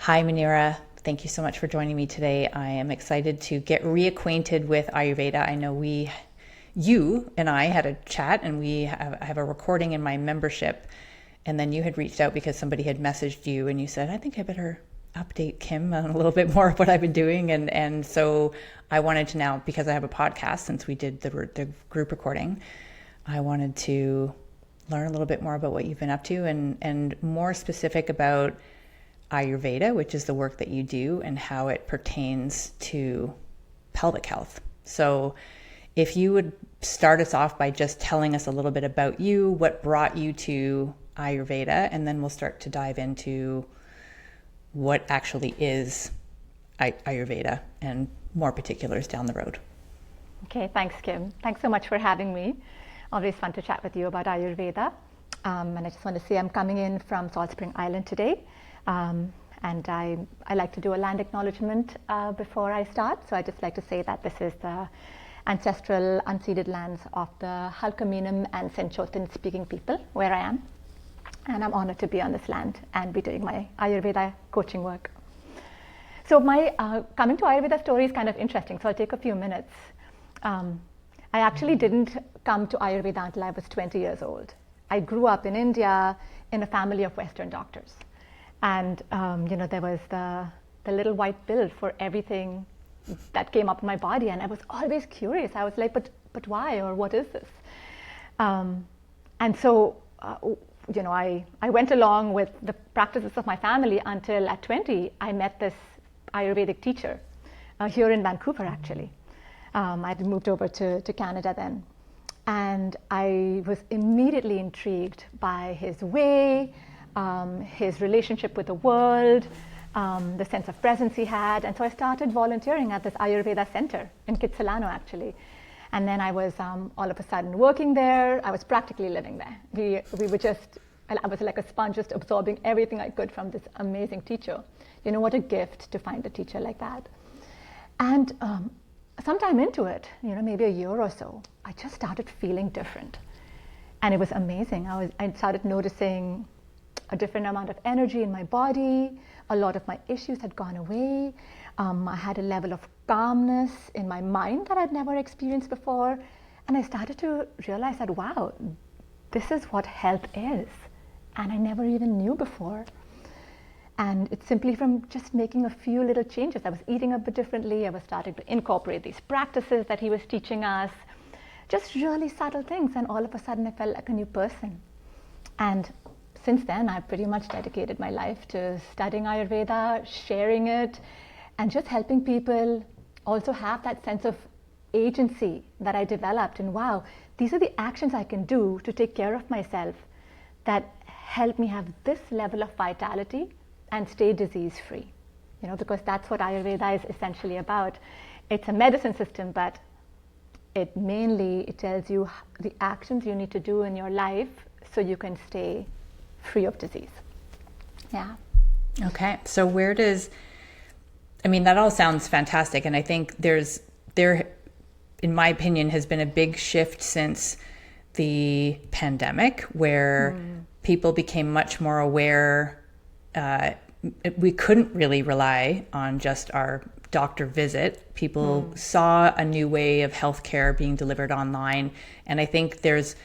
Hi, Muneera. Thank you so much for joining me today. I am excited to get reacquainted with Ayurveda. I know you and I had a chat, and I have a recording in my membership. And then you had reached out because somebody had messaged you, and you said, I think I better update Kim on a little bit more of what I've been doing. And so I wanted to now, because I have a podcast, since we did the group recording, I wanted to learn a little bit more about what you've been up to and more specific about Ayurveda, which is the work that you do, and how it pertains to pelvic health. So if you would start us off by just telling us a little bit about you, what brought you to Ayurveda, and then we'll start to dive into what actually is Ayurveda and more particulars down the road. Okay, thanks, Kim. Thanks so much for having me. Always fun to chat with you about Ayurveda. And I just want to say I'm coming in from Salt Spring Island today. And I like to do a land acknowledgement before I start. So I just like to say that this is the ancestral unceded lands of the Halkaminam and Senchotan speaking people where I am. And I'm honored to be on this land and be doing my Ayurveda coaching work. So my coming to Ayurveda story is kind of interesting. So I'll take a few minutes. I actually didn't come to Ayurveda until I was 20 years old. I grew up in India in a family of Western doctors. And, there was the little white pill for everything that came up in my body. And I was always curious. I was like, but why? Or what is this? And so, I went along with the practices of my family until at 20, I met this Ayurvedic teacher here in Vancouver, actually. I'd moved over to Canada then. And I was immediately intrigued by his way, his relationship with the world, the sense of presence he had. And so I started volunteering at this Ayurveda center in Kitsilano, actually. And then I was all of a sudden working there. I was practically living there. I was like a sponge, just absorbing everything I could from this amazing teacher. What a gift to find a teacher like that. And sometime into it, maybe a year or so, I just started feeling different. And it was amazing. I started noticing a different amount of energy in my body. A lot of my issues had gone away. I had a level of calmness in my mind that I'd never experienced before. And I started to realize that, wow, this is what health is. And I never even knew before. And it's simply from just making a few little changes. I was eating a bit differently. I was starting to incorporate these practices that he was teaching us. Just really subtle things. And all of a sudden, I felt like a new person. And since then, I've pretty much dedicated my life to studying Ayurveda, sharing it, and just helping people also have that sense of agency that I developed. And wow, these are the actions I can do to take care of myself that help me have this level of vitality and stay disease-free. Because that's what Ayurveda is essentially about. It's a medicine system, but it tells you the actions you need to do in your life so you can stay free of disease. Yeah. Okay. So that all sounds fantastic. And I think there, in my opinion, has been a big shift since the pandemic where people became much more aware. We couldn't really rely on just our doctor visit. People saw a new way of healthcare being delivered online. And I think there's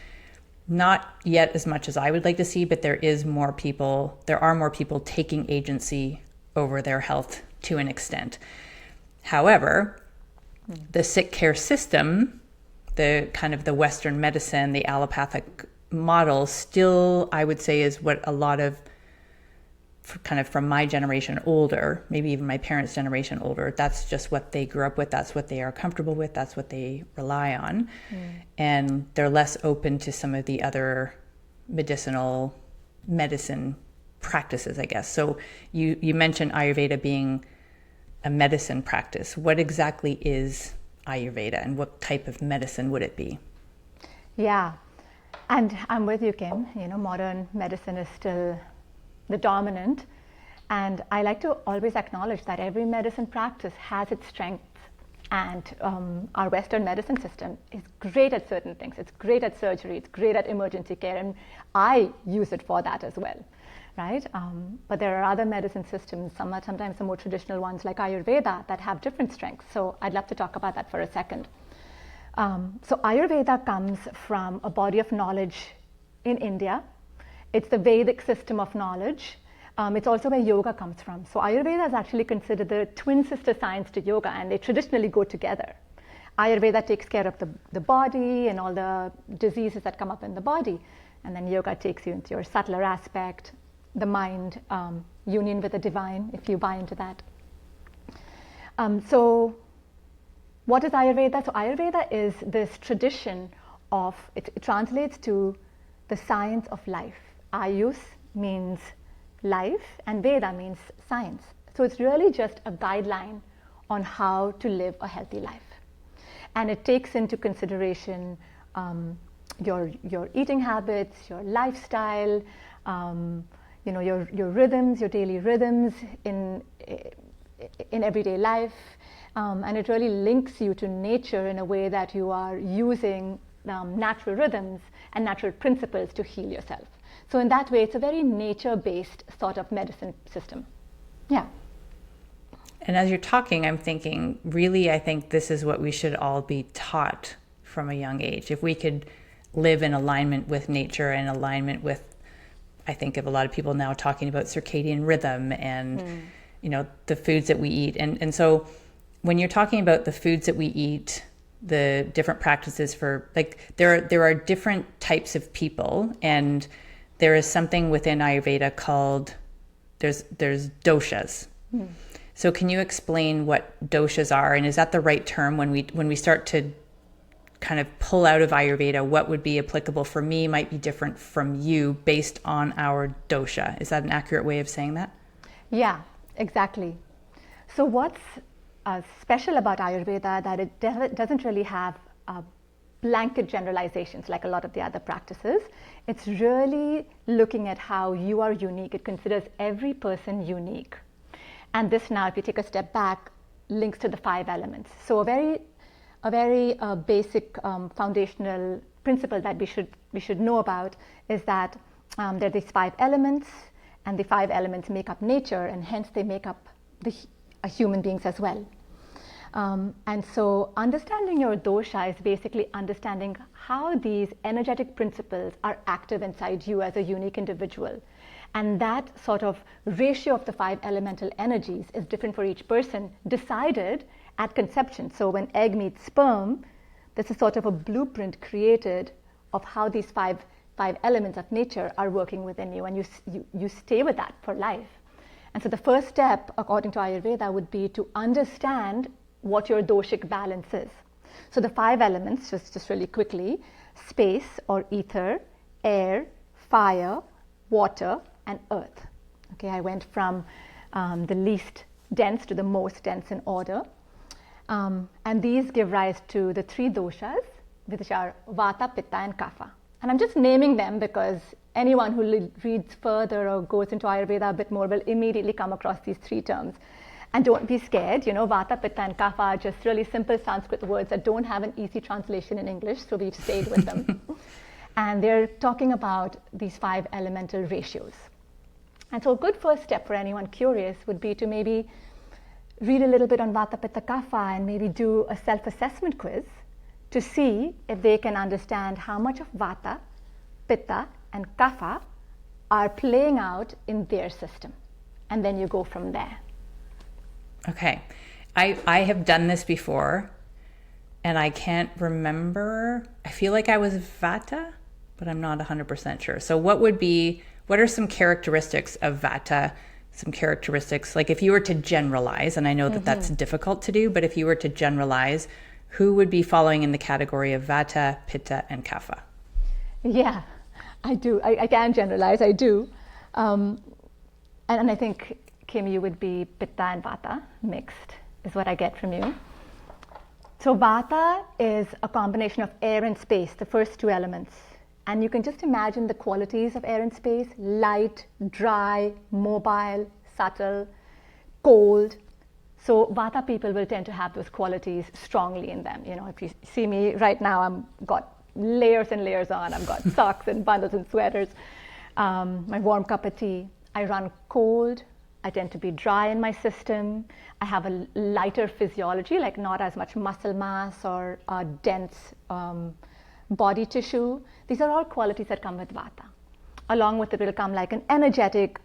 not yet as much as I would like to see, but there are more people taking agency over their health to an extent. However, the sick care system, the kind of the Western medicine, the allopathic model still, I would say, is what a lot of kind of from my generation older, maybe even my parents' generation older, that's just what they grew up with. That's what they are comfortable with. That's what they rely on. And they're less open to some of the other medicine practices, I guess. So you mentioned Ayurveda being a medicine practice. What exactly is Ayurveda and what type of medicine would it be? Yeah, and I'm with you, Kim. Modern medicine is still the dominant. And I like to always acknowledge that every medicine practice has its strengths. And our Western medicine system is great at certain things. It's great at surgery. It's great at emergency care. And I use it for that as well. right? But there are other medicine systems, sometimes the more traditional ones like Ayurveda, that have different strengths. So I'd love to talk about that for a second. So Ayurveda comes from a body of knowledge in India. It's the Vedic system of knowledge. It's also where yoga comes from. So Ayurveda is actually considered the twin sister science to yoga, and they traditionally go together. Ayurveda takes care of the body and all the diseases that come up in the body. And then yoga takes you into your subtler aspect, the mind, union with the divine, if you buy into that. So what is Ayurveda? So Ayurveda is this tradition of, it translates to the science of life. Ayus means life and Veda means science. So it's really just a guideline on how to live a healthy life. And it takes into consideration your eating habits, your lifestyle, your rhythms, your daily rhythms in everyday life. And it really links you to nature in a way that you are using natural rhythms and natural principles to heal yourself. So in that way, it's a very nature-based sort of medicine system. Yeah. And as you're talking, I'm thinking, really, I think this is what we should all be taught from a young age. If we could live in alignment with nature and alignment with, I think of a lot of people now talking about circadian rhythm and, the foods that we eat. And so when you're talking about the foods that we eat, the different practices for, like, there are different types of people, and there is something within Ayurveda called, there's doshas. So can you explain what doshas are, and is that the right term when we start to kind of pull out of Ayurveda? What would be applicable for me might be different from you based on our dosha. Is that an accurate way of saying that? Yeah, exactly. So what's special about Ayurveda that it doesn't really have blanket generalizations like a lot of the other practices. It's really looking at how you are unique. It considers every person unique. And this now, if you take a step back, links to the 5 elements. So a very basic foundational principle that we should know about is that there are these 5 elements, and the 5 elements make up nature, and hence they make up human beings as well. And so understanding your dosha is basically understanding how these energetic principles are active inside you as a unique individual. And that sort of ratio of the 5 elemental energies is different for each person, decided at conception. So when egg meets sperm, this is sort of a blueprint created of how these five elements of nature are working within you, and you stay with that for life. And so the first step, according to Ayurveda, would be to understand what your doshic balance is. So the 5 elements, just really quickly: space or ether, air, fire, water, and earth. Okay, I went from the least dense to the most dense in order. And these give rise to the 3 doshas, which are Vata, Pitta, and Kapha. And I'm just naming them because anyone who reads further or goes into Ayurveda a bit more will immediately come across these 3 terms. And don't be scared, Vata, Pitta, and Kapha are just really simple Sanskrit words that don't have an easy translation in English, so we've stayed with them. And they're talking about these 5 elemental ratios. And so a good first step for anyone curious would be to maybe read a little bit on Vata, Pitta, Kapha and maybe do a self-assessment quiz to see if they can understand how much of Vata, Pitta, and Kapha are playing out in their system. And then you go from there. Okay. I have done this before, and I can't remember. I feel like I was Vata, but I'm not 100% sure. So what are some characteristics of Vata? Some characteristics, like if you were to generalize, and I know that that's difficult to do, but if you were to generalize, who would be following in the category of Vata, Pitta, and Kapha? Yeah, I do. I can generalize, I do. And I think, Kim, you would be Pitta and Vata mixed, is what I get from you. So Vata is a combination of air and space, the first 2 elements. And you can just imagine the qualities of air and space: light, dry, mobile, subtle, cold. So Vata people will tend to have those qualities strongly in them. If you see me right now, I've got layers and layers on. I've got socks and bundles and sweaters, my warm cup of tea. I run cold. I tend to be dry in my system. I have a lighter physiology, like not as much muscle mass or dense body tissue. These are all qualities that come with Vata. Along with it will come like an energetic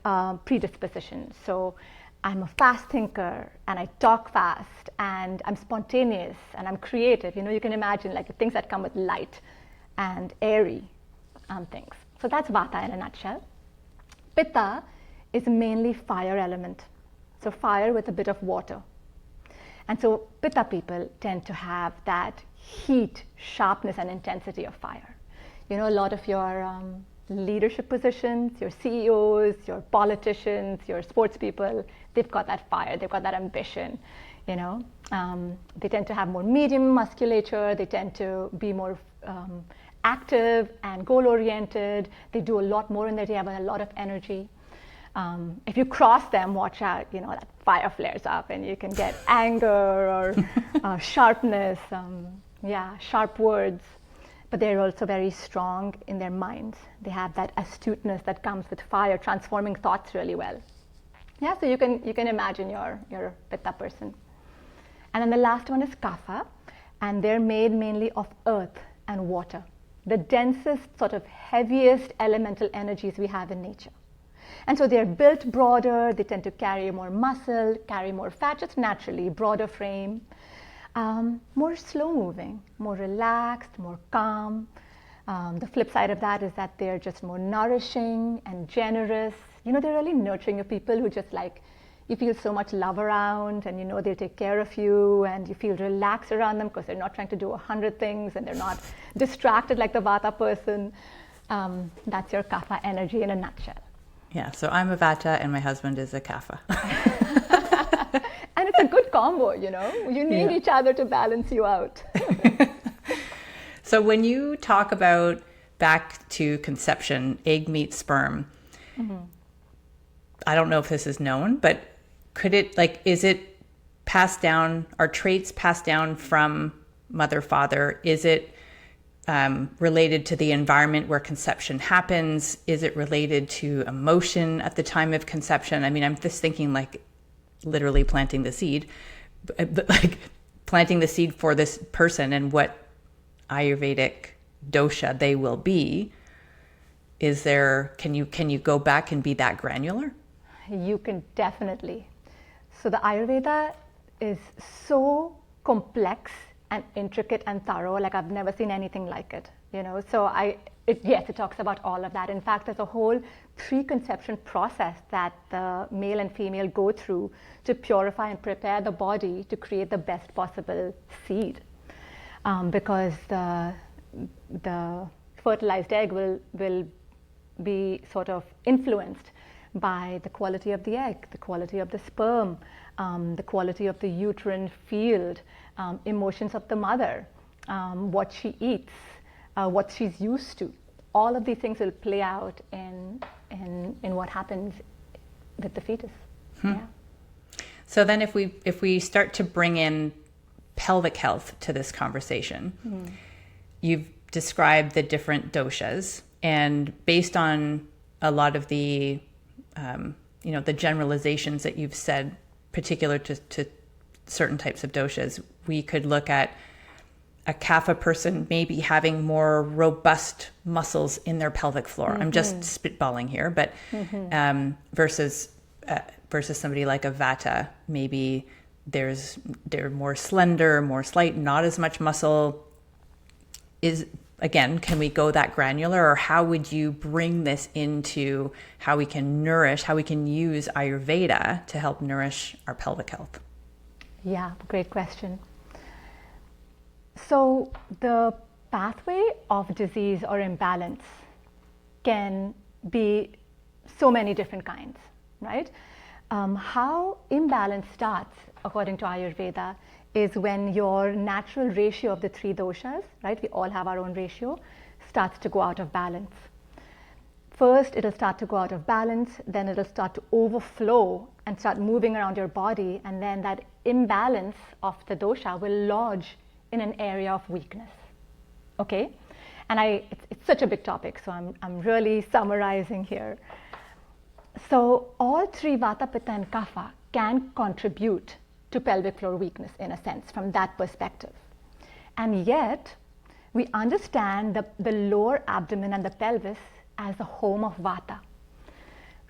predisposition. So I'm a fast thinker and I talk fast and I'm spontaneous and I'm creative. You can imagine like the things that come with light and airy things. So that's Vata in a nutshell. Pitta is mainly fire element. So fire with a bit of water. And so Pitta people tend to have that heat, sharpness and intensity of fire. A lot of your leadership positions, your CEOs, your politicians, your sports people, they've got that fire, they've got that ambition. They tend to have more medium musculature, they tend to be more active and goal-oriented, they do a lot more in their day, have a lot of energy. If you cross them, watch out, that fire flares up and you can get anger or sharpness, sharp words. But they're also very strong in their minds. They have that astuteness that comes with fire, transforming thoughts really well. Yeah, so you can imagine you're a Pitta person. And then the last one is Kapha, and they're made mainly of earth and water, the densest, sort of heaviest elemental energies we have in nature. And so they're built broader, they tend to carry more muscle, carry more fat, just naturally, broader frame. More slow moving, more relaxed, more calm. The flip side of that is that they're just more nourishing and generous. They're really nurturing of people who just you feel so much love around and they'll take care of you and you feel relaxed around them because they're not trying to do 100 things and they're not distracted like the Vata person. That's your Kapha energy in a nutshell. Yeah, so I'm a Vata and my husband is a Kapha. And it's a good combo, You need each other to balance you out. So when you talk about back to conception, egg meets sperm, I don't know if this is known, but is it passed down, are traits passed down from mother, father? Is it related to the environment where conception happens? Is it related to emotion at the time of conception? I mean, I'm just thinking literally planting the seed, but planting the seed for this person and what Ayurvedic dosha they will be. Can you go back and be that granular? You can definitely. So the Ayurveda is so complex and intricate and thorough, I've never seen anything like it, So it talks about all of that. In fact, there's a whole preconception process that the male and female go through to purify and prepare the body to create the best possible seed. Because the fertilized egg will be sort of influenced by the quality of the egg, the quality of the sperm, the quality of the uterine field, emotions of the mother, what she eats, what she's used to. All of these things will play out in what happens with the fetus. Yeah. So then if we start to bring in pelvic health to this conversation, you've described the different doshas, and based on a lot of the the generalizations that you've said, particular to certain types of doshas, we could look at a Kapha person maybe having more robust muscles in their pelvic floor. I'm just spitballing here, but versus somebody like a Vata, maybe they're more slender, more slight, not as much muscle. Can we go that granular, or how would you bring this into how we can use Ayurveda to help nourish our pelvic health? Yeah, great question. So the pathway of disease or imbalance can be so many different kinds, right? How imbalance starts, according to Ayurveda, is when your natural ratio of the three doshas, right? We all have our own ratio, starts to go out of balance. First, it'll start to go out of balance, then it'll start to overflow and start moving around your body, and then that imbalance of the dosha will lodge in an area of weakness. Okay? And it's such a big topic, so I'm really summarizing here. So all three, Vata, Pitta and Kapha, can contribute to pelvic floor weakness in a sense from that perspective. And yet, we understand the lower abdomen and the pelvis as the home of Vata,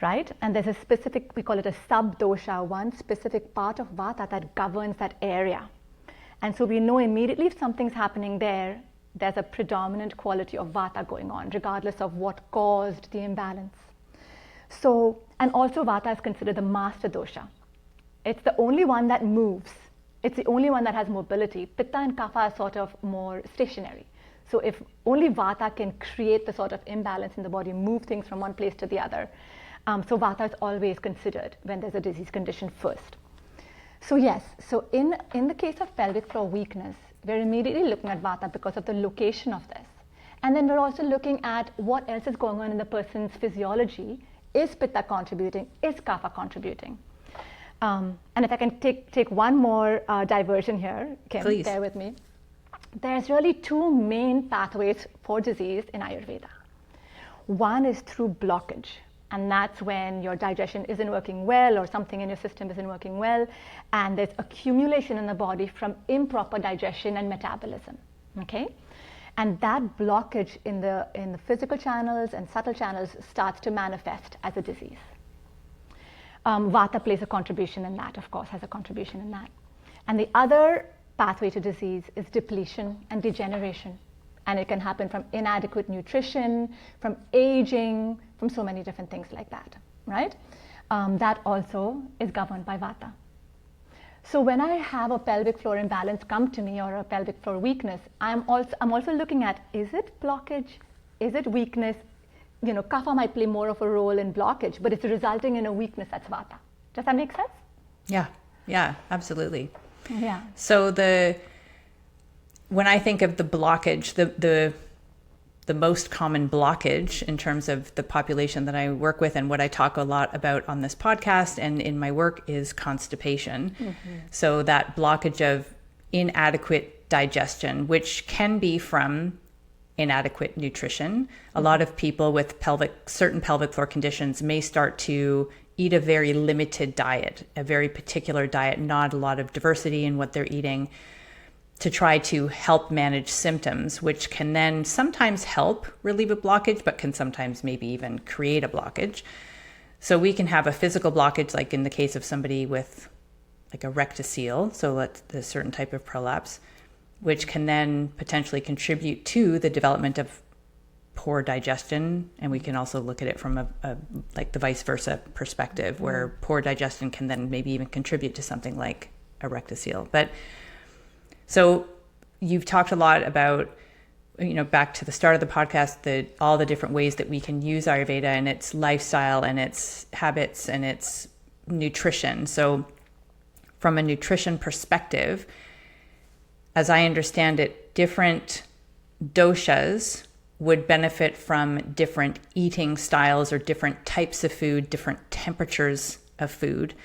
right? And there's a specific, we call it a sub-dosha, one specific part of Vata that governs that area. And so we know immediately if something's happening there, there's a predominant quality of Vata going on, regardless of what caused the imbalance. So, and also Vata is considered the master dosha. It's the only one that moves. It's the only one that has mobility. Pitta and Kapha are sort of more stationary. So if only Vata can create the sort of imbalance in the body, move things from one place to the other. So Vata is always considered when there's a disease condition first. So yes, so in the case of pelvic floor weakness, we're immediately looking at Vata because of the location of this. And then we're also looking at what else is going on in the person's physiology. Is Pitta contributing? Is Kapha contributing? And if I can take one more diversion here, Kim, please. Bear with me. There's really two main pathways for disease in Ayurveda. One is through blockage, and that's when your digestion isn't working well or something in your system isn't working well, and there's accumulation in the body from improper digestion and metabolism, okay? And that blockage in the physical channels and subtle channels starts to manifest as a disease. Vata plays a contribution in that, of course, has a contribution in that. And the other pathway to disease is depletion and degeneration. And it can happen from inadequate nutrition, from aging, from so many different things like that, right? That also is governed by Vata. So when I have a pelvic floor imbalance come to me or a pelvic floor weakness, I'm also looking at, is it blockage? Is it weakness? You know, Kapha might play more of a role in blockage, but it's resulting in a weakness that's Vata. Does that make sense? Yeah, absolutely. Yeah. So when I think of the blockage, the most common blockage in terms of the population that I work with and what I talk a lot about on this podcast and in my work is constipation. Mm-hmm. So that blockage of inadequate digestion, which can be from inadequate nutrition. A lot of people with certain pelvic floor conditions may start to eat a very limited diet, a very particular diet, not a lot of diversity in what they're eating, to try to help manage symptoms, which can then sometimes help relieve a blockage, but can sometimes maybe even create a blockage. So we can have a physical blockage, like in the case of somebody with like a rectocele, so that's a certain type of prolapse, which can then potentially contribute to the development of poor digestion. And we can also look at it from a like the vice versa perspective, where poor digestion can then maybe even contribute to something like a rectocele. But so you've talked a lot about, you know, back to the start of the podcast, all the different ways that we can use Ayurveda and its lifestyle and its habits and its nutrition. So from a nutrition perspective, as I understand it, different doshas would benefit from different eating styles or different types of food, different temperatures of food.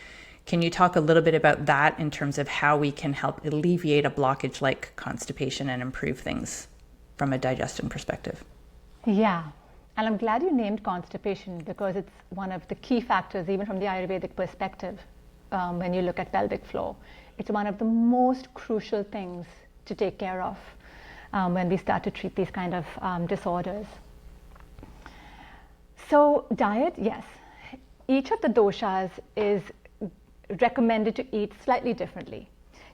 Can you talk a little bit about that in terms of how we can help alleviate a blockage like constipation and improve things from a digestion perspective? Yeah, and I'm glad you named constipation because it's one of the key factors, even from the Ayurvedic perspective, when you look at pelvic floor. It's one of the most crucial things to take care of when we start to treat these kind of disorders. So diet, yes. Each of the doshas is recommended to eat slightly differently.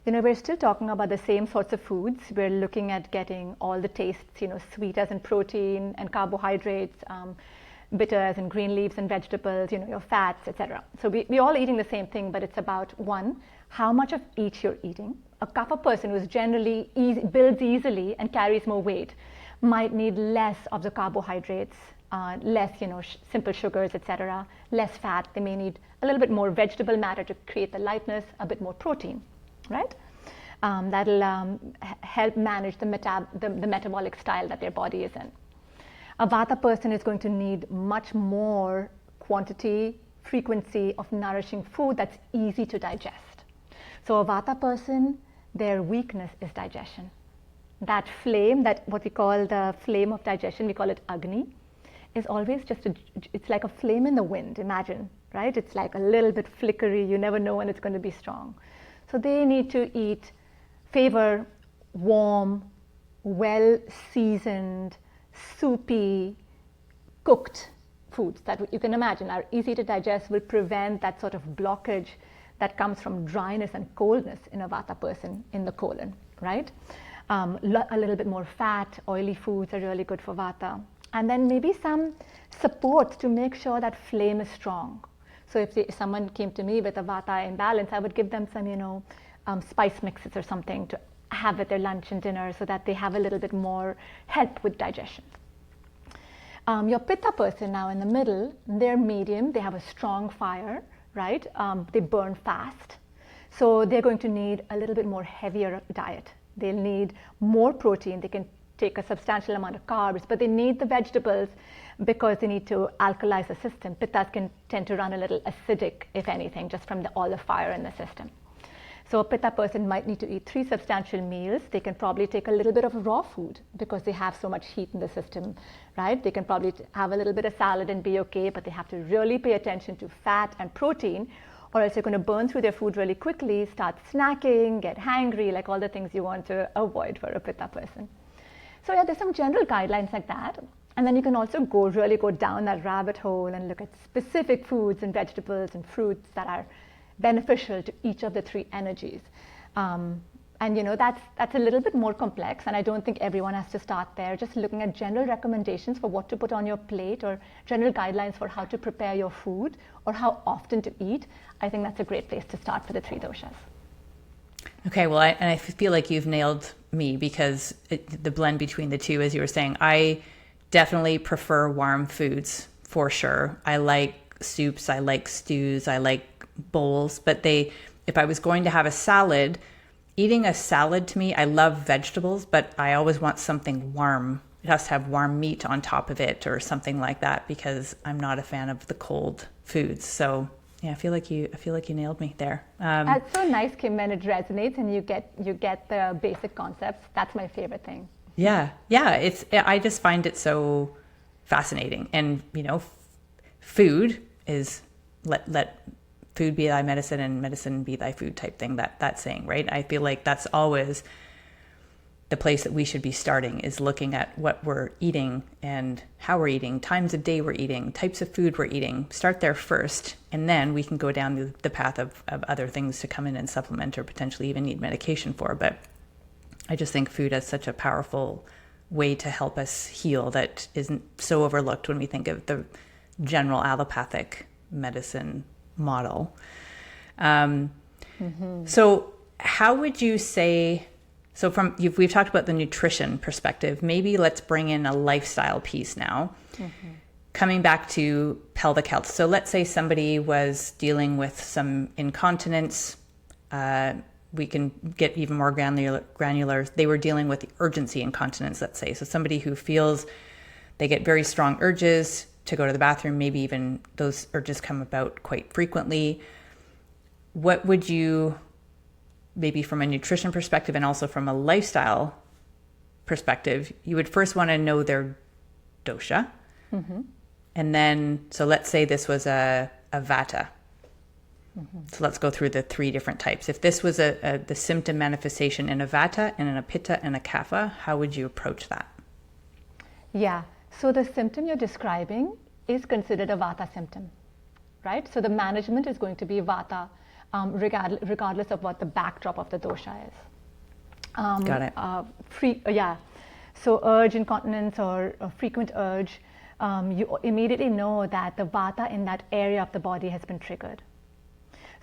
You know, we're still talking about the same sorts of foods. We're looking at getting all the tastes, you know, sweet as in protein and carbohydrates, bitter as in green leaves and vegetables, you know, your fats, etc. So we're all eating the same thing, but it's about, one, how much of each you're eating. A Kapha person who's generally builds easily and carries more weight might need less of the carbohydrates, less, you know, simple sugars, etc., less fat. They may need a little bit more vegetable matter to create the lightness, a bit more protein, right? That'll help manage the metabolic style that their body is in. A Vata person is going to need much more quantity, frequency of nourishing food that's easy to digest. So a Vata person, their weakness is digestion. That flame, that what we call the flame of digestion, we call it Agni, is always it's like a flame in the wind, imagine. right? It's like a little bit flickery. You never know when it's going to be strong. So they need to favor warm, well-seasoned, soupy, cooked foods that you can imagine are easy to digest, will prevent that sort of blockage that comes from dryness and coldness in a Vata person in the colon, right? A little bit more fat, oily foods are really good for Vata. And then maybe some support to make sure that flame is strong. So if someone came to me with a Vata imbalance, I would give them some, spice mixes or something to have at their lunch and dinner so that they have a little bit more help with digestion. Your Pitta person now in the middle, they're medium, they have a strong fire, right? They burn fast. So they're going to need a little bit more heavier diet. They'll need more protein. They can take a substantial amount of carbs, but they need the vegetables because they need to alkalize the system. Pittas can tend to run a little acidic, if anything, just from all the fire in the system. So a Pitta person might need to eat 3 substantial meals. They can probably take a little bit of raw food because they have so much heat in the system, right? They can probably have a little bit of salad and be okay, but they have to really pay attention to fat and protein, or else they're going to burn through their food really quickly, start snacking, get hangry, like all the things you want to avoid for a Pitta person. So yeah, there's some general guidelines like that. And then you can also really go down that rabbit hole and look at specific foods and vegetables and fruits that are beneficial to each of the 3 energies. And that's a little bit more complex, and I don't think everyone has to start there. Just looking at general recommendations for what to put on your plate, or general guidelines for how to prepare your food or how often to eat, I think that's a great place to start for the 3 doshas. Okay, well, I feel like you've nailed me, because the blend between the 2, as you were saying, I definitely prefer warm foods for sure. I like soups, I like stews, I like bowls, but if I was going to have a salad, eating a salad to me, I love vegetables, but I always want something warm. It has to have warm meat on top of it or something like that, because I'm not a fan of the cold foods. So yeah, I feel like you nailed me there. That's so nice, Kim, when it resonates and you get the basic concepts. That's my favorite thing. Yeah. I just find it so fascinating. And food is let food be thy medicine and medicine be thy food type thing, that saying, right? I feel like that's always the place that we should be starting, is looking at what we're eating and how we're eating, times of day we're eating, types of food we're eating. Start there first, and then we can go down the path of other things to come in and supplement or potentially even need medication for. But I just think food has such a powerful way to help us heal that isn't so overlooked when we think of the general allopathic medicine model. So how would you say, we've talked about the nutrition perspective, maybe let's bring in a lifestyle piece now, coming back to pelvic health. So let's say somebody was dealing with some incontinence, we can get even more granular. They were dealing with the urgency incontinence, let's say. So somebody who feels they get very strong urges to go to the bathroom, maybe even those urges come about quite frequently. What would you, maybe from a nutrition perspective and also from a lifestyle perspective, you would first want to know their dosha. And then, so let's say this was a vata. So let's go through the 3 different types. If this was the symptom manifestation in a vata and in a pitta and a kapha, how would you approach that? Yeah. So the symptom you're describing is considered a vata symptom, right? So the management is going to be vata, regardless of what the backdrop of the dosha is. Got it. So urge incontinence or frequent urge, you immediately know that the vata in that area of the body has been triggered.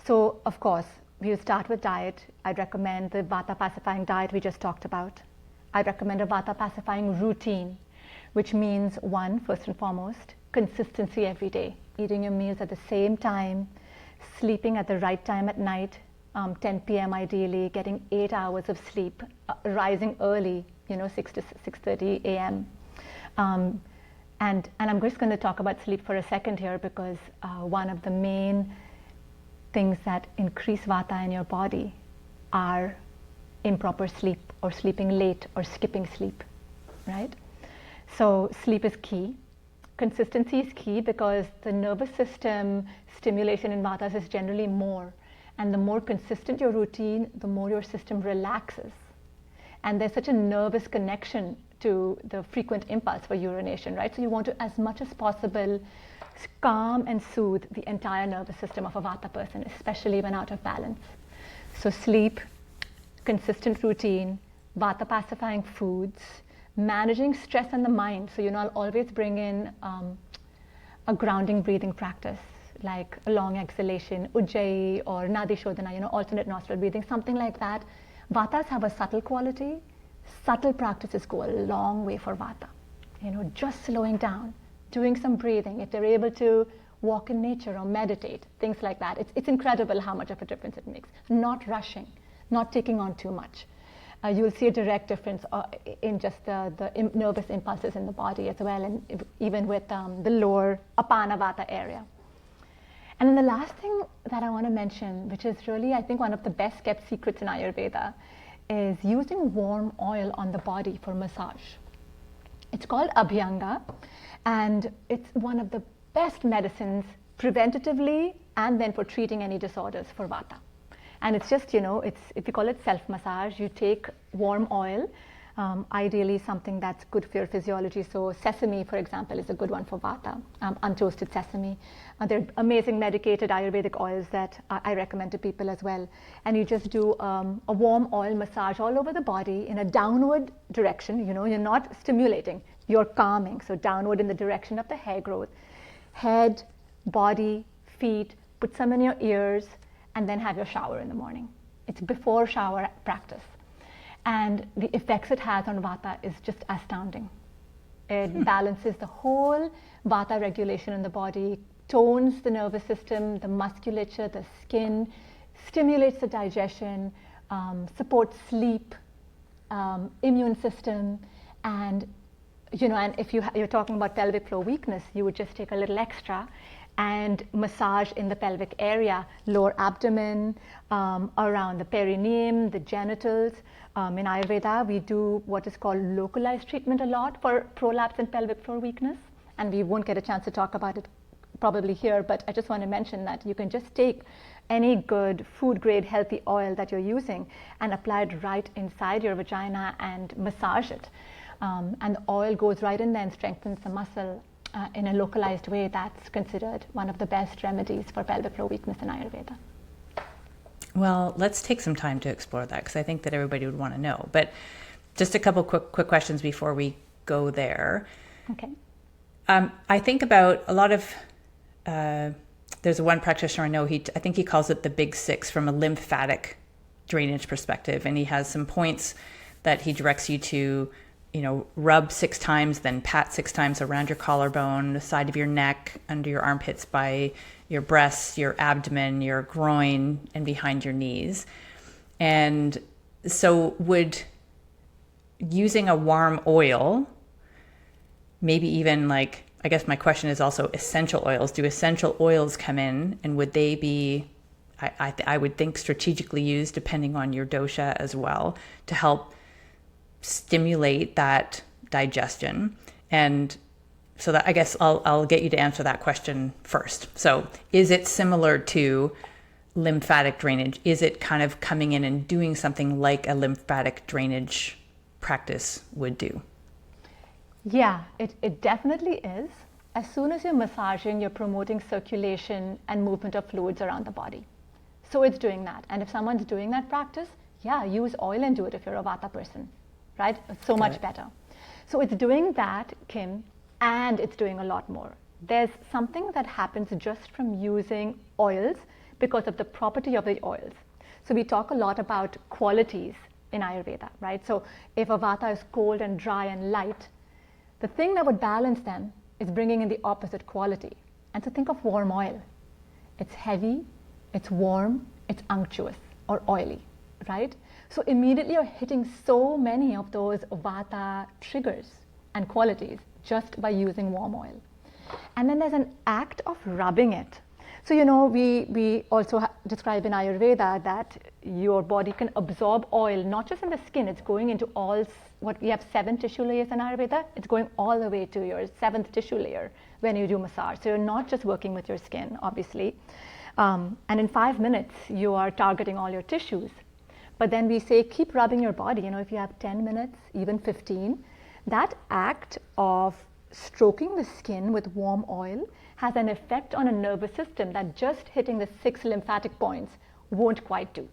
So of course, we start with diet. I'd recommend the vata pacifying diet we just talked about. I'd recommend a vata pacifying routine, which means first and foremost, consistency every day. Eating your meals at the same time, sleeping at the right time at night, 10 p.m. ideally, getting 8 hours of sleep, rising early, 6 to 6:30 a.m. And I'm just going to talk about sleep for a second here, because one of the main things that increase vata in your body are improper sleep, or sleeping late, or skipping sleep, right? So sleep is key. consistency is key because the nervous system stimulation in Vatas is generally more. And the more consistent your routine, the more your system relaxes. And there's such a nervous connection to the frequent impulse for urination, right? So you want to, as much as possible, calm and soothe the entire nervous system of a Vata person, especially when out of balance. So sleep, consistent routine, Vata pacifying foods, managing stress in the mind. So, I'll always bring in a grounding breathing practice, like a long exhalation, Ujjayi or Nadi Shodhana, alternate nostril breathing, something like that. Vatas have a subtle quality. Subtle practices go a long way for Vata. Just slowing down, doing some breathing. If they're able to walk in nature or meditate, things like that. It's incredible how much of a difference it makes. Not rushing, not taking on too much. You'll see a direct difference in just the nervous impulses in the body as well, and even with the lower Apana Vata area. And then the last thing that I want to mention, which is really, I think, one of the best kept secrets in Ayurveda, is using warm oil on the body for massage. It's called Abhyanga, and it's one of the best medicines preventatively and then for treating any disorders for Vata. And it's just, if you call it self-massage, you take warm oil, ideally something that's good for your physiology. So sesame, for example, is a good one for Vata, untoasted sesame. There are amazing medicated Ayurvedic oils that I recommend to people as well. And you just do a warm oil massage all over the body in a downward direction. You're not stimulating, you're calming. So downward in the direction of the hair growth. Head, body, feet, put some in your ears, and then have your shower in the morning. It's before shower practice. And the effects it has on Vata is just astounding. It balances the whole Vata regulation in the body, tones the nervous system, the musculature, the skin, stimulates the digestion, supports sleep, immune system, and and if you're talking about pelvic floor weakness, you would just take a little extra and massage in the pelvic area, lower abdomen, around the perineum, the genitals. In Ayurveda, we do what is called localized treatment a lot for prolapse and pelvic floor weakness, and we won't get a chance to talk about it probably here, but I just want to mention that you can just take any good food grade healthy oil that you're using and apply it right inside your vagina and massage it. And the oil goes right in there and strengthens the muscle in a localized way. That's considered one of the best remedies for pelvic floor weakness in Ayurveda. Well, let's take some time to explore that, because I think that everybody would want to know. But just a couple quick questions before we go there. Okay. I think about a lot of, there's one practitioner I know, I think he calls it the big six from a lymphatic drainage perspective. And he has some points that he directs you to, rub 6 times, then pat 6 times around your collarbone, the side of your neck, under your armpits, by your breasts, your abdomen, your groin, and behind your knees. And so would using a warm oil, maybe even I guess my question is also essential oils. Do essential oils come in, and would they be, I would think, strategically used depending on your dosha as well, to help stimulate that digestion? And so that, I guess I'll get you to answer that question first. So is it similar to lymphatic drainage? Is it kind of coming in and doing something like a lymphatic drainage practice would do? Yeah, it definitely is. As soon as you're massaging, you're promoting circulation and movement of fluids around the body. So it's doing that. And if someone's doing that practice, yeah, use oil and do it if you're a Vata person, right? It's so much better. So it's doing that, Kim, and it's doing a lot more. There's something that happens just from using oils because of the property of the oils. So we talk a lot about qualities in Ayurveda, right? So if a Vata is cold and dry and light, the thing that would balance them is bringing in the opposite quality. And so think of warm oil. It's heavy, it's warm, it's unctuous or oily, right? So immediately you're hitting so many of those Vata triggers and qualities just by using warm oil. And then there's an act of rubbing it. So, we also describe in Ayurveda that your body can absorb oil, not just in the skin, it's going into what we have 7 tissue layers in Ayurveda, it's going all the way to your 7th tissue layer, when you do massage. So you're not just working with your skin, obviously. And in 5 minutes, you are targeting all your tissues. But then we say, keep rubbing your body. If you have 10 minutes, even 15, that act of stroking the skin with warm oil has an effect on a nervous system that just hitting the 6 lymphatic points won't quite do.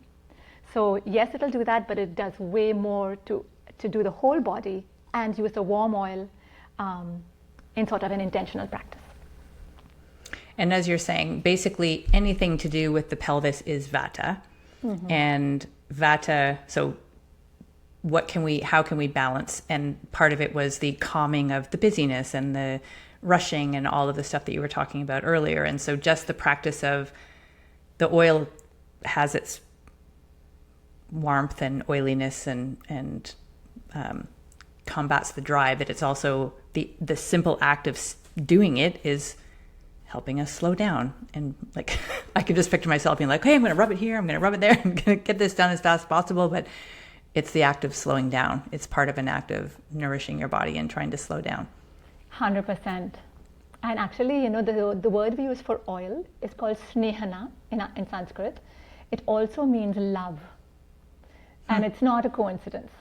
So yes, it'll do that, but it does way more to do the whole body and use the warm oil in sort of an intentional practice. And as you're saying, basically anything to do with the pelvis is vata. Mm-hmm. And vata, so how can we balance? And part of it was the calming of the busyness and the rushing and all of the stuff that you were talking about earlier. And so just the practice of the oil has its warmth and oiliness and combats the dry, but it's also the simple act of doing it is helping us slow down. And like, I could just picture myself being like, hey, I'm going to rub it here, I'm going to rub it there, I'm going to get this done as fast as possible. But it's the act of slowing down. It's part of an act of nourishing your body and trying to slow down. 100%. And actually, the word we use for oil is called snehana in Sanskrit. It also means love. And it's not a coincidence.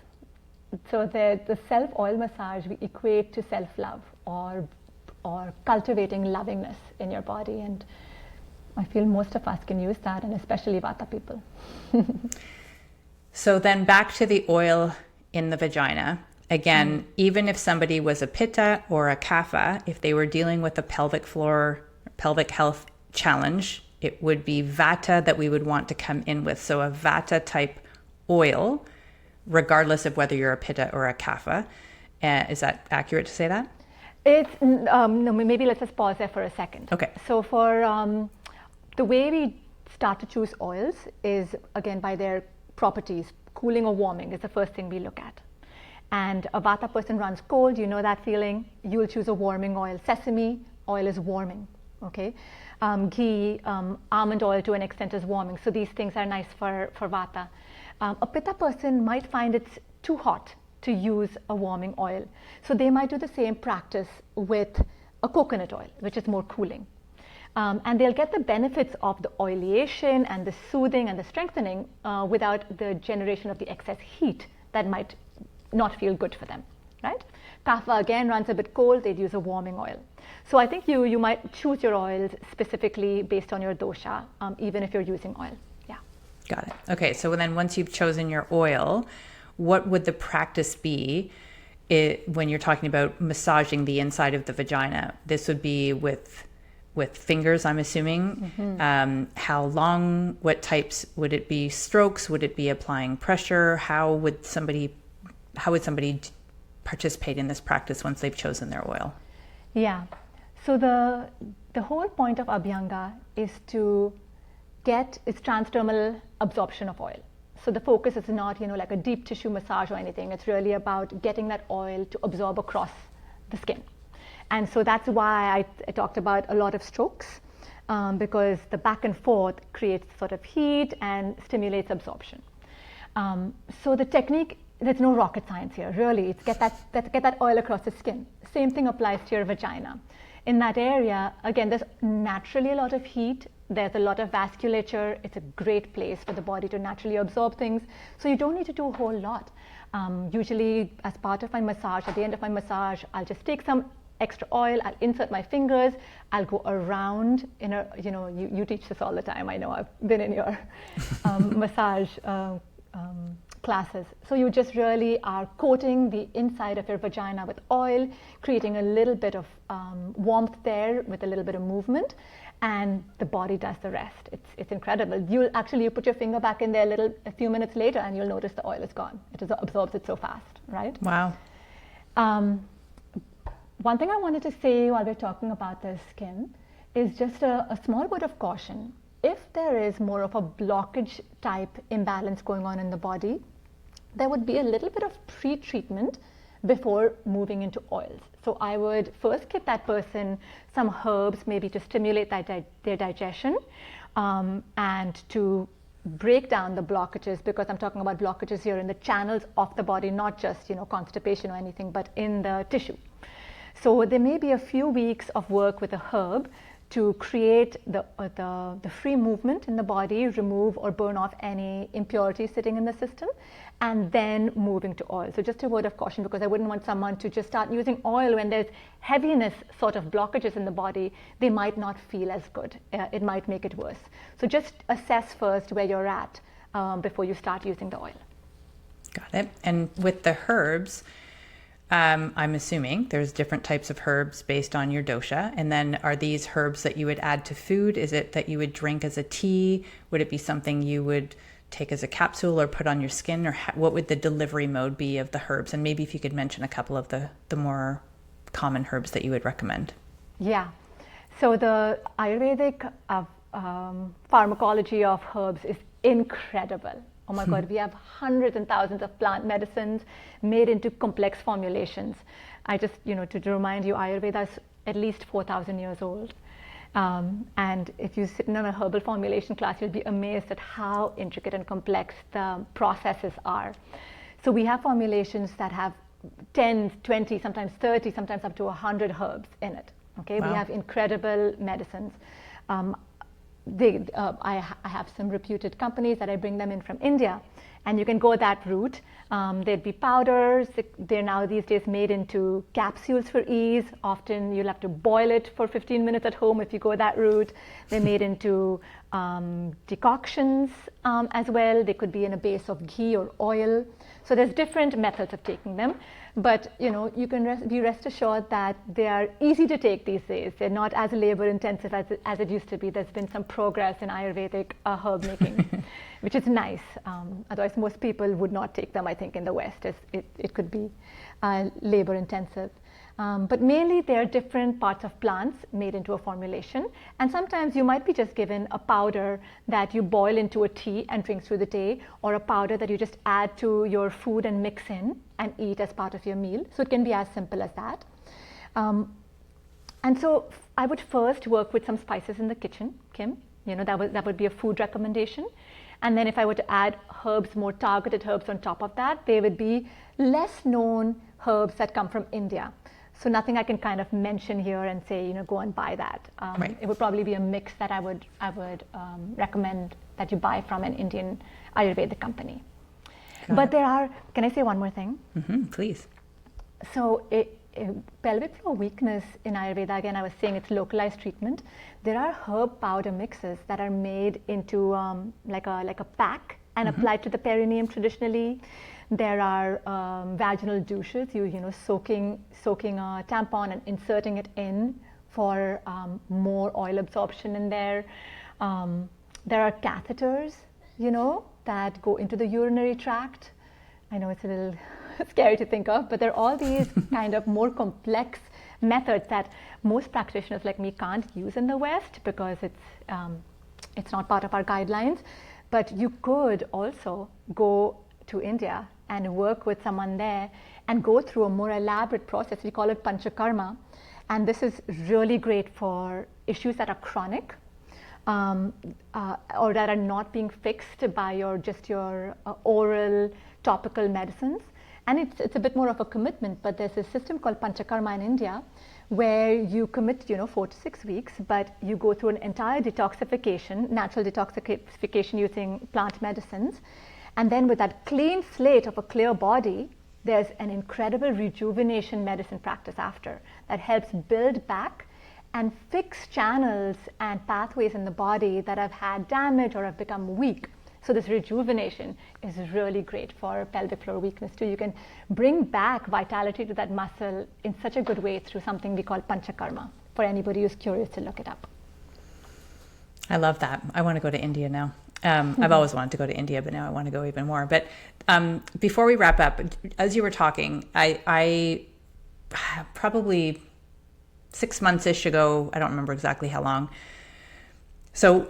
So the self-oil massage we equate to self-love or cultivating lovingness in your body. And I feel most of us can use that, and especially Vata people. So then back to the oil in the vagina. Again, even if somebody was a Pitta or a Kapha, if they were dealing with a pelvic floor, pelvic health challenge, it would be Vata that we would want to come in with. So a Vata type oil, regardless of whether you're a Pitta or a Kapha. Is that accurate to say that? It's no, maybe let's just pause there for a second. Okay. So for the way we start to choose oils is, again, by their properties. Cooling or warming is the first thing we look at. And a Vata person runs cold, you know that feeling. You'll choose a warming oil. Sesame oil is warming, okay? Ghee, almond oil to an extent is warming. So these things are nice for Vata. A Pitta person might find it's too hot to use a warming oil. So they might do the same practice with a coconut oil, which is more cooling. And they'll get the benefits of the oleation and the soothing and the strengthening without the generation of the excess heat that might not feel good for them, right? Kapha again runs a bit cold, they'd use a warming oil. So I think you might choose your oils specifically based on your dosha, even if you're using oil. Yeah. Got it. Okay, so then once you've chosen your oil, what would the practice be when you're talking about massaging the inside of the vagina? This would be with fingers, I'm assuming. Mm-hmm. How long? What types? Would it be strokes? Would it be applying pressure? How would somebody participate in this practice once they've chosen their oil? Yeah. So the whole point of Abhyanga is to get its transdermal absorption of oil. So the focus is not, like a deep tissue massage or anything. It's really about getting that oil to absorb across the skin. And so that's why I talked about a lot of strokes, because the back and forth creates sort of heat and stimulates absorption. So the technique, there's no rocket science here, really. It's get that oil across the skin. Same thing applies to your vagina. In that area, again, there's naturally a lot of heat. There's a lot of vasculature. It's a great place for the body to naturally absorb things. So you don't need to do a whole lot. Usually, as part of my massage, at the end of my massage, I'll just take some extra oil, I'll insert my fingers, I'll go around in a, you teach this all the time, I know, I've been in your massage classes. So you just really are coating the inside of your vagina with oil, creating a little bit of warmth there with a little bit of movement, and the body does the rest. It's incredible. You put your finger back in there a few minutes later and you'll notice the oil is gone. It absorbs it so fast, right? Wow. One thing I wanted to say while we're talking about the skin is just a small word of caution. If there is more of a blockage type imbalance going on in the body, there would be a little bit of pre-treatment before moving into oils. So I would first give that person some herbs, maybe to stimulate their digestion and to break down the blockages, because I'm talking about blockages here in the channels of the body, not just constipation or anything, but in the tissue. So there may be a few weeks of work with a herb to create the free movement in the body, remove or burn off any impurities sitting in the system, and then moving to oil. So just a word of caution, because I wouldn't want someone to just start using oil when there's heaviness sort of blockages in the body. They might not feel as good. It might make it worse. So just assess first where you're at before you start using the oil. Got it. And with the herbs, I'm assuming there's different types of herbs based on your dosha. And then are these herbs that you would add to food? Is it that you would drink as a tea? Would it be something you would take as a capsule or put on your skin? Or what would the delivery mode be of the herbs? And maybe if you could mention a couple of the more common herbs that you would recommend. Yeah. So the Ayurvedic pharmacology of herbs is incredible. Oh my God, we have hundreds and thousands of plant medicines made into complex formulations. I just, to remind you, Ayurveda is at least 4,000 years old. And if you sit in on a herbal formulation class, you'll be amazed at how intricate and complex the processes are. So we have formulations that have 10, 20, sometimes 30, sometimes up to 100 herbs in it. Okay, wow. We have incredible medicines. I have some reputed companies that I bring them in from India, and you can go that route. There'd be powders. They're now these days made into capsules for ease. Often you'll have to boil it for 15 minutes at home if you go that route. They're made into decoctions as well. They could be in a base of ghee or oil. So there's different methods of taking them. But you can be rest assured that they are easy to take these days. They're not as labor intensive as it used to be. There's been some progress in Ayurvedic herb making, which is nice. Otherwise, most people would not take them, I think, in the West. It could be labor intensive. But mainly there are different parts of plants made into a formulation. And sometimes you might be just given a powder that you boil into a tea and drink through the day, or a powder that you just add to your food and mix in and eat as part of your meal. So it can be as simple as that. And so I would first work with some spices in the kitchen, Kim. That would be a food recommendation. And then if I were to add herbs, more targeted herbs on top of that, they would be less known herbs that come from India. So nothing I can kind of mention here and say, go and buy that. Right. It would probably be a mix that I would recommend that you buy from an Indian Ayurvedic company. But there are, can I say one more thing? Mm-hmm, please. So pelvic floor weakness in Ayurveda, again, I was saying it's localized treatment. There are herb powder mixes that are made into like a pack and applied to the perineum traditionally. There are vaginal douches, soaking a tampon and inserting it in for more oil absorption in there. There are catheters, that go into the urinary tract. I know it's a little scary to think of, but there are all these kind of more complex methods that most practitioners like me can't use in the West because it's not part of our guidelines. But you could also go to India and work with someone there and go through a more elaborate process. We call it panchakarma. And this is really great for issues that are chronic or that are not being fixed by your oral topical medicines. And it's a bit more of a commitment, but there's a system called panchakarma in India where you commit 4 to 6 weeks, but you go through an entire detoxification, natural detoxification using plant medicines. And then with that clean slate of a clear body, there's an incredible rejuvenation medicine practice after that helps build back and fix channels and pathways in the body that have had damage or have become weak. So this rejuvenation is really great for pelvic floor weakness too. You can bring back vitality to that muscle in such a good way through something we call panchakarma, for anybody who's curious to look it up. I love that. I want to go to India now. I've always wanted to go to India, but now I want to go even more. But before we wrap up, as you were talking, I probably 6 months-ish ago, I don't remember exactly how long. So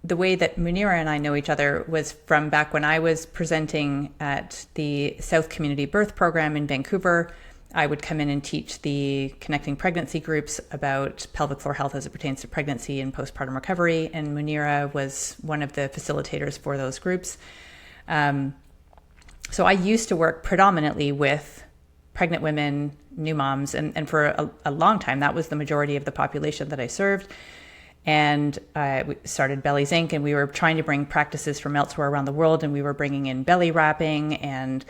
the way that Muneera and I know each other was from back when I was presenting at the South Community Birth Program in Vancouver. I would come in and teach the connecting pregnancy groups about pelvic floor health as it pertains to pregnancy and postpartum recovery. And Muneera was one of the facilitators for those groups. So I used to work predominantly with pregnant women, new moms. And for a long time, that was the majority of the population that I served. And we started Bellies Inc. and we were trying to bring practices from elsewhere around the world. And we were bringing in belly wrapping and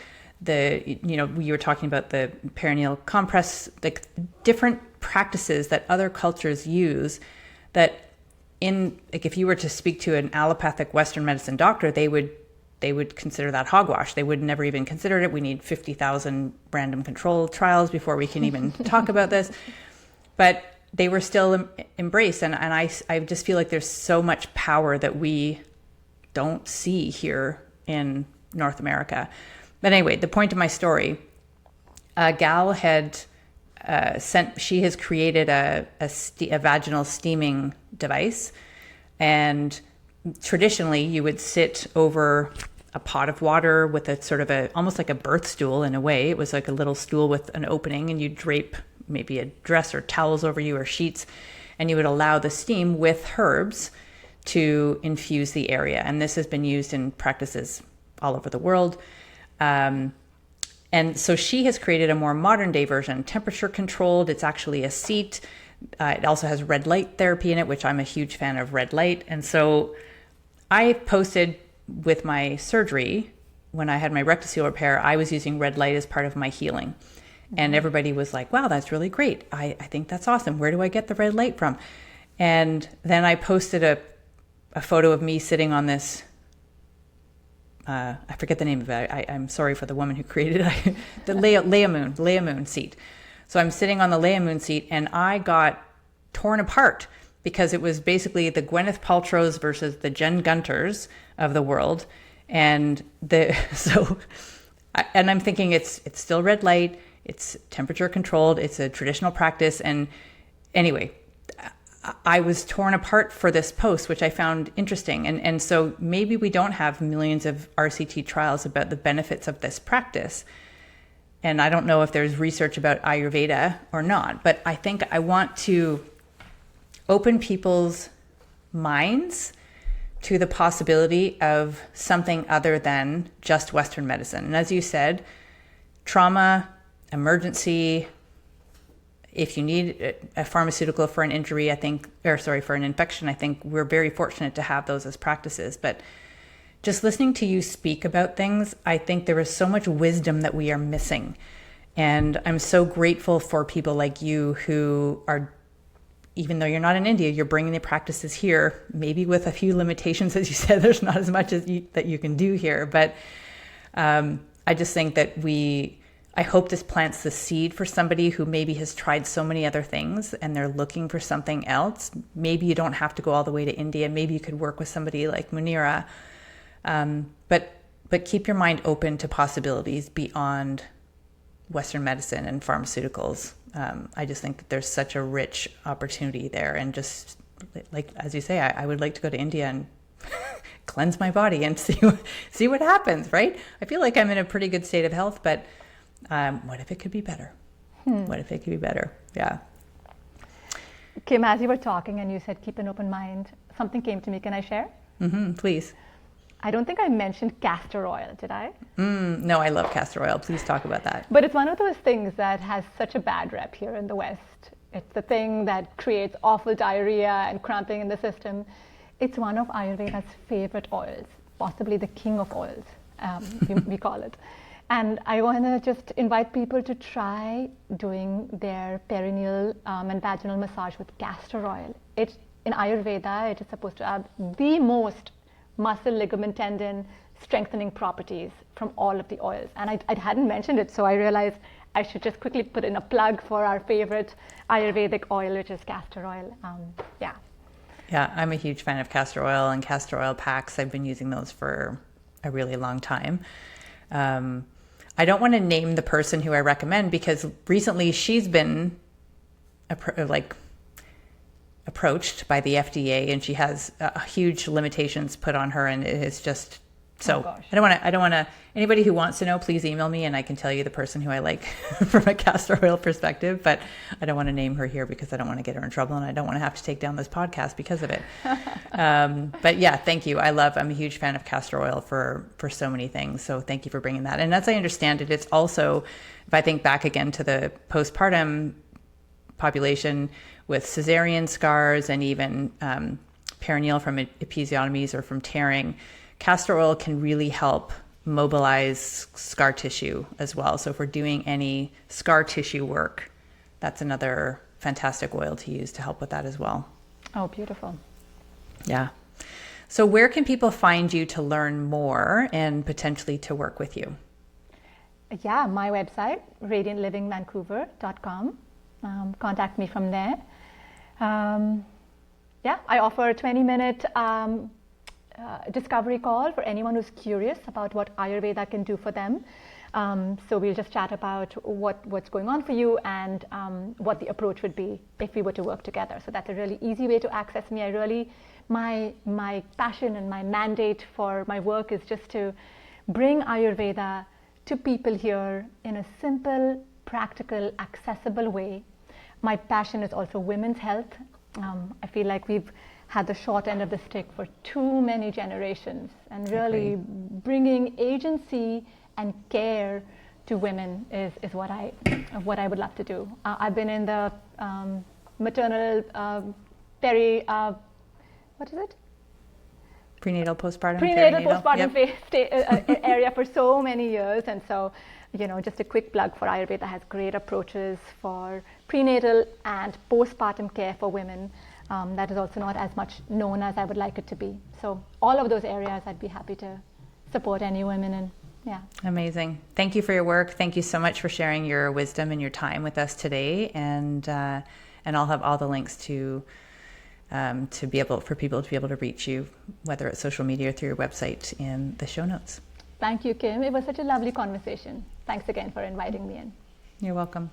you were talking about the perineal compress, the different practices that other cultures use that if you were to speak to an allopathic Western medicine doctor, they would consider that hogwash. They would never even consider it. We need 50,000 random control trials before we can even talk about this. But they were still embraced. And I just feel like there's so much power that we don't see here in North America. But anyway, the point of my story, a gal had she has created a vaginal steaming device. And traditionally you would sit over a pot of water with a sort of almost like a birth stool in a way. It was like a little stool with an opening, and you'd drape maybe a dress or towels over you or sheets, and you would allow the steam with herbs to infuse the area. And this has been used in practices all over the world. And so she has created a more modern day version, temperature controlled. It's actually a seat. It also has red light therapy in it, which I'm a huge fan of red light. And so I posted with my surgery, when I had my rectocele repair, I was using red light as part of my healing. And everybody was like, wow, that's really great. I think that's awesome. Where do I get the red light from? And then I posted a photo of me sitting on this, I forget the name of it. I'm sorry for the woman who created it. The Leia Moon seat. So I'm sitting on the Leia Moon seat, and I got torn apart because it was basically the Gwyneth Paltrows versus the Jen Gunters of the world. And I'm thinking it's still red light. It's temperature controlled. It's a traditional practice. And anyway, I was torn apart for this post, which I found interesting. And so maybe we don't have millions of RCT trials about the benefits of this practice. And I don't know if there's research about Ayurveda or not, but I think I want to open people's minds to the possibility of something other than just Western medicine. And as you said, trauma, emergency, if you need a pharmaceutical for an injury, for an infection, I think we're very fortunate to have those as practices. But just listening to you speak about things, I think there is so much wisdom that we are missing. And I'm so grateful for people like you who are, even though you're not in India, you're bringing the practices here, maybe with a few limitations. As you said, there's not as much that you can do here. But I just think that I hope this plants the seed for somebody who maybe has tried so many other things and they're looking for something else. Maybe you don't have to go all the way to India. Maybe you could work with somebody like Muneera. But keep your mind open to possibilities beyond Western medicine and pharmaceuticals. I just think that there's such a rich opportunity there. And just like, as you say, I would like to go to India and cleanse my body and see what happens, right? I feel like I'm in a pretty good state of health, but what if it could be better? What if it could be better? Yeah. Kim, as you were talking and you said keep an open mind, something came to me. Can I share? Please. I don't think I mentioned castor oil, did I? No, I love castor oil. Please talk about that. But it's one of those things that has such a bad rep here in the West. It's the thing that creates awful diarrhea and cramping in the system. It's one of Ayurveda's favorite oils, possibly the king of oils, we call it. And I want to just invite people to try doing their perineal and vaginal massage with castor oil. In Ayurveda, it is supposed to have the most muscle, ligament, tendon strengthening properties from all of the oils. And I hadn't mentioned it, so I realized I should just quickly put in a plug for our favorite Ayurvedic oil, which is castor oil. Yeah, I'm a huge fan of castor oil and castor oil packs. I've been using those for a really long time. I don't want to name the person who I recommend because recently she's been approached by the FDA and she has huge limitations put on her, and it has just So gosh. I don't want to, anybody who wants to know, please email me and I can tell you the person who I like from a castor oil perspective, but I don't want to name her here because I don't want to get her in trouble and I don't want to have to take down this podcast because of it. But yeah, thank you. I'm a huge fan of castor oil for so many things. So thank you for bringing that. And as I understand it, it's also, if I think back again to the postpartum population with cesarean scars and even perineal from episiotomies or from tearing, castor oil can really help mobilize scar tissue as well. So if we're doing any scar tissue work, that's another fantastic oil to use to help with that as well. Oh, beautiful. Yeah. So where can people find you to learn more and potentially to work with you? Yeah, my website, radiantlivingvancouver.com. Contact me from there. Yeah, I offer a 20-minute discovery call for anyone who's curious about what Ayurveda can do for them. So we'll just chat about what's going on for you and what the approach would be if we were to work together. So that's a really easy way to access me. My passion and my mandate for my work is just to bring Ayurveda to people here in a simple, practical, accessible way. My passion is also women's health. I feel like we've had the short end of the stick for too many generations, and really bringing agency and care to women is what I would love to do. I've been in the maternal Prenatal, postpartum, postpartum area for so many years, and so just a quick plug for Ayurveda has great approaches for prenatal and postpartum care for women. That is also not as much known as I would like it to be. So all of those areas I'd be happy to support any women in. Yeah. Amazing. Thank you for your work. Thank you so much for sharing your wisdom and your time with us today. And I'll have all the links for people to be able to reach you, whether it's social media or through your website, in the show notes. Thank you, Kim. It was such a lovely conversation. Thanks again for inviting me in. You're welcome.